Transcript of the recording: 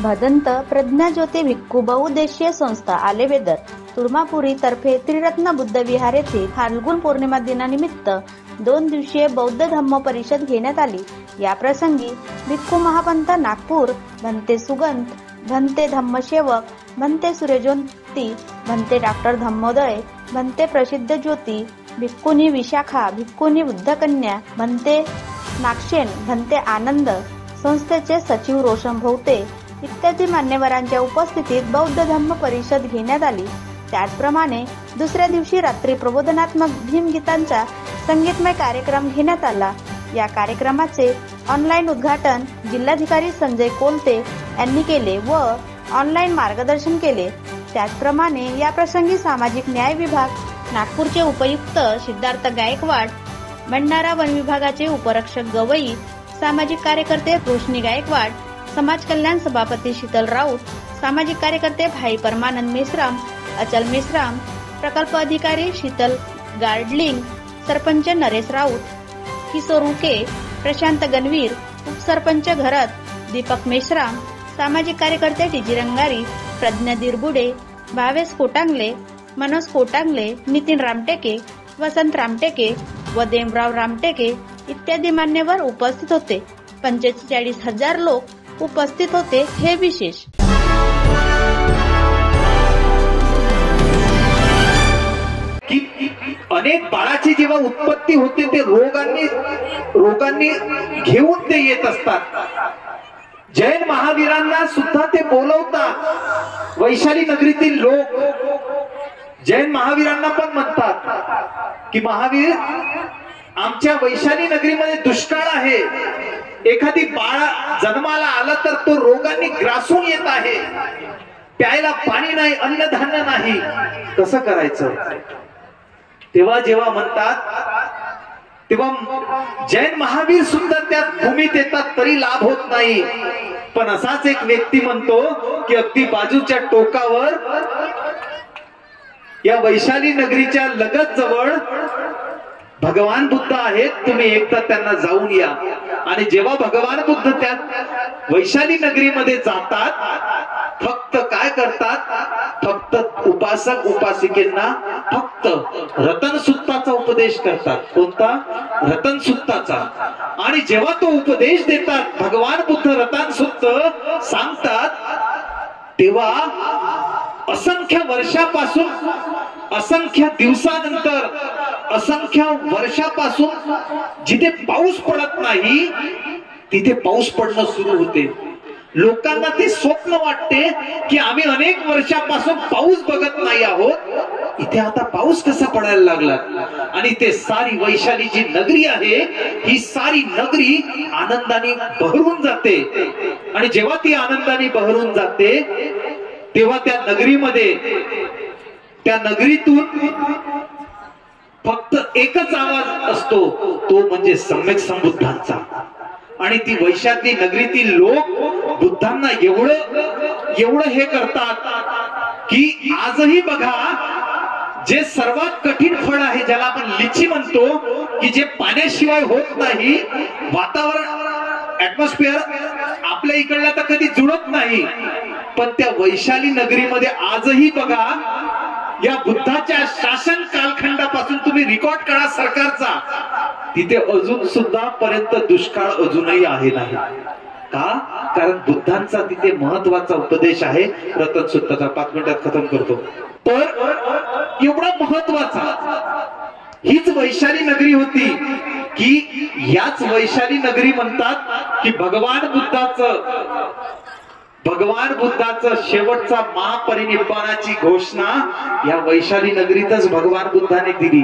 भदंत प्रज्ञाज्योती भिक्खू बहुउद्देशीय संस्था आलेवेदर तुळमापुरी तर्फे त्रिरत्न बुद्ध विहार येथे फाल्गुन पौर्णिमा दिनानिमित्त 2 दिवसीय बौद्ध धम्म परिषद घेण्यात आली। या प्रसंगी भिक्खू महापंत नागपूर, भंते सुगंध, भंते धम्मसेवक, भंते सूर्यज्योती, भंते डॉक्टर धम्मोदय, भंते प्रसिद्ध ज्योती, भिक्खुनी विशाखा, भिक्खुनी बुद्धकन्या, भंते नागसेन, भंते आनंद, संस्थेचे सचिव रोशन भोवते इत्यादी मान्यवरांच्या उपस्थितीत बौद्ध धम्म परिषद घेण्यात आली। त्याचप्रमाणे दुसऱ्या दिवशी रात्री प्रबोधनात्मक भीमगीतांचा संगीतमय कार्यक्रम घेण्यात आला। या कार्यक्रमाचे ऑनलाईन उद्घाटन जिल्हाधिकारी संजय कोलते यांनी केले व ऑनलाईन मार्गदर्शन केले। त्याचप्रमाणे या प्रसंगी सामाजिक न्याय विभाग नागपूरचे उपायुक्त सिद्धार्थ गायकवाड, भंडारा वन विभागाचे उपरक्षक गवई, सामाजिक कार्यकर्ते रोशनी गायकवाड, समाज कल्याण सभापती शीतल राऊत, सामाजिक कार्यकर्ते भाई परमानंद मेश्राम, अचल मेश्राम, प्रकल्प अधिकारी शीतल गार्डलिंग, सरपंच नरेश राऊत, किशोर उके, प्रशांत गणवीर, उपसरपंच घरत दीपक मेश्राम, सामाजिक कार्यकर्ते टीजी रंगारी, प्रज्ञा दिरबुडे, भावेश कोटांगले, मनोज कोटांगले, नितीन रामटेके, वसंत रामटेके व देवराव रामटेके इत्यादी मान्यवर उपस्थित होते। 45,000 लोक उपस्थित होते। हे विशेष। अनेक बाळाची जेव्हा उत्पत्ती होते ते रोगांनी घेऊन ते येत असतात। जैन महावीरांना सुद्धा ते बोलवतात। वैशाली नगरीतील लोक जैन महावीरांना पण म्हणतात की महावीर, आमच्या वैशाली नगरीमध्ये दुष्काळ आहे, एखादी बाळ जन्माला आलं तर तो रोगांनी ग्रासून येत आहे, प्यायला पाणी नाही, अन्नधान्य नाही, कसं करायचं? तेव्हा जेव्हा म्हणतात तेव्हा जैन महावीर सुद्धा त्या भूमीत येतात तरी लाभ होत नाही। पण असाच एक व्यक्ती म्हणतो की अगदी बाजूच्या टोकावर या वैशाली नगरीच्या लगत जवळ भगवान बुद्ध आहेत, तुम्ही एकदा त्यांना जाऊन या। आणि जेव्हा भगवान बुद्ध त्या वैशाली नगरीमध्ये जातात, फक्त काय करतात? फक्त उपासक उपासिकेंना फक्त रतन सुत्ताचा उपदेश करतात। कोणता? रतन सुत्ताचा। आणि जेव्हा तो उपदेश देतात, भगवान बुद्ध रतन सुत्त सांगतात, तेव्हा असंख्य वर्षापासून, असंख्य दिवसानंतर, असंख्य वर्षापासून जिथे पाऊस पडत नाही तिथे पाऊस पडणं सुरू होते। लोकांना ते स्वप्न वाटते की आम्ही अनेक वर्षापासून पाऊस बघत नाही आहोत, इथे आता पाऊस कसा पडायला लागला? आणि ते सारी वैशाली जी नगरी आहे, ही सारी नगरी आनंदाने बहरून जाते। आणि जेव्हा ती आनंदाने बहरून जाते तेव्हा त्या नगरीमध्ये, त्या नगरीतून फक्त एकच आवाज असतो, तो म्हणजे सम्यक संबुद्धांचा। आणि ती वैशाली नगरीतील लोक बुद्धांना एवढं हे करतात की आजही बघा, जे सर्वात कठीण फळ आहे, ज्याला आपण लिची म्हणतो, की जे पाण्याशिवाय होत नाही, वातावरण ऍटमॉस्फिअर आपल्या इकडला तर कधी जुळत नाही, पण त्या वैशाली नगरीमध्ये आजही बघा, या बुद्धाच्या शासन कालखंडापासून तुम्ही रेकॉर्ड करा सरकारचा, तिथे अजून सुद्धा पर्यंत दुष्काळ अजूनही आहे नाही का? कारण बुद्धांचा तिथे महत्वाचा उपदेश आहे। रतन सुत्ताचा 5 मिनिटात खतम करतो। तर एवढा महत्वाचा हीच वैशाली नगरी होती की याच वैशाली नगरी म्हणतात की भगवान बुद्धाचं शेवटचा महापरिनिब्बाणाची घोषणा या वैशाली नगरीतच भगवान बुद्धाने दिली।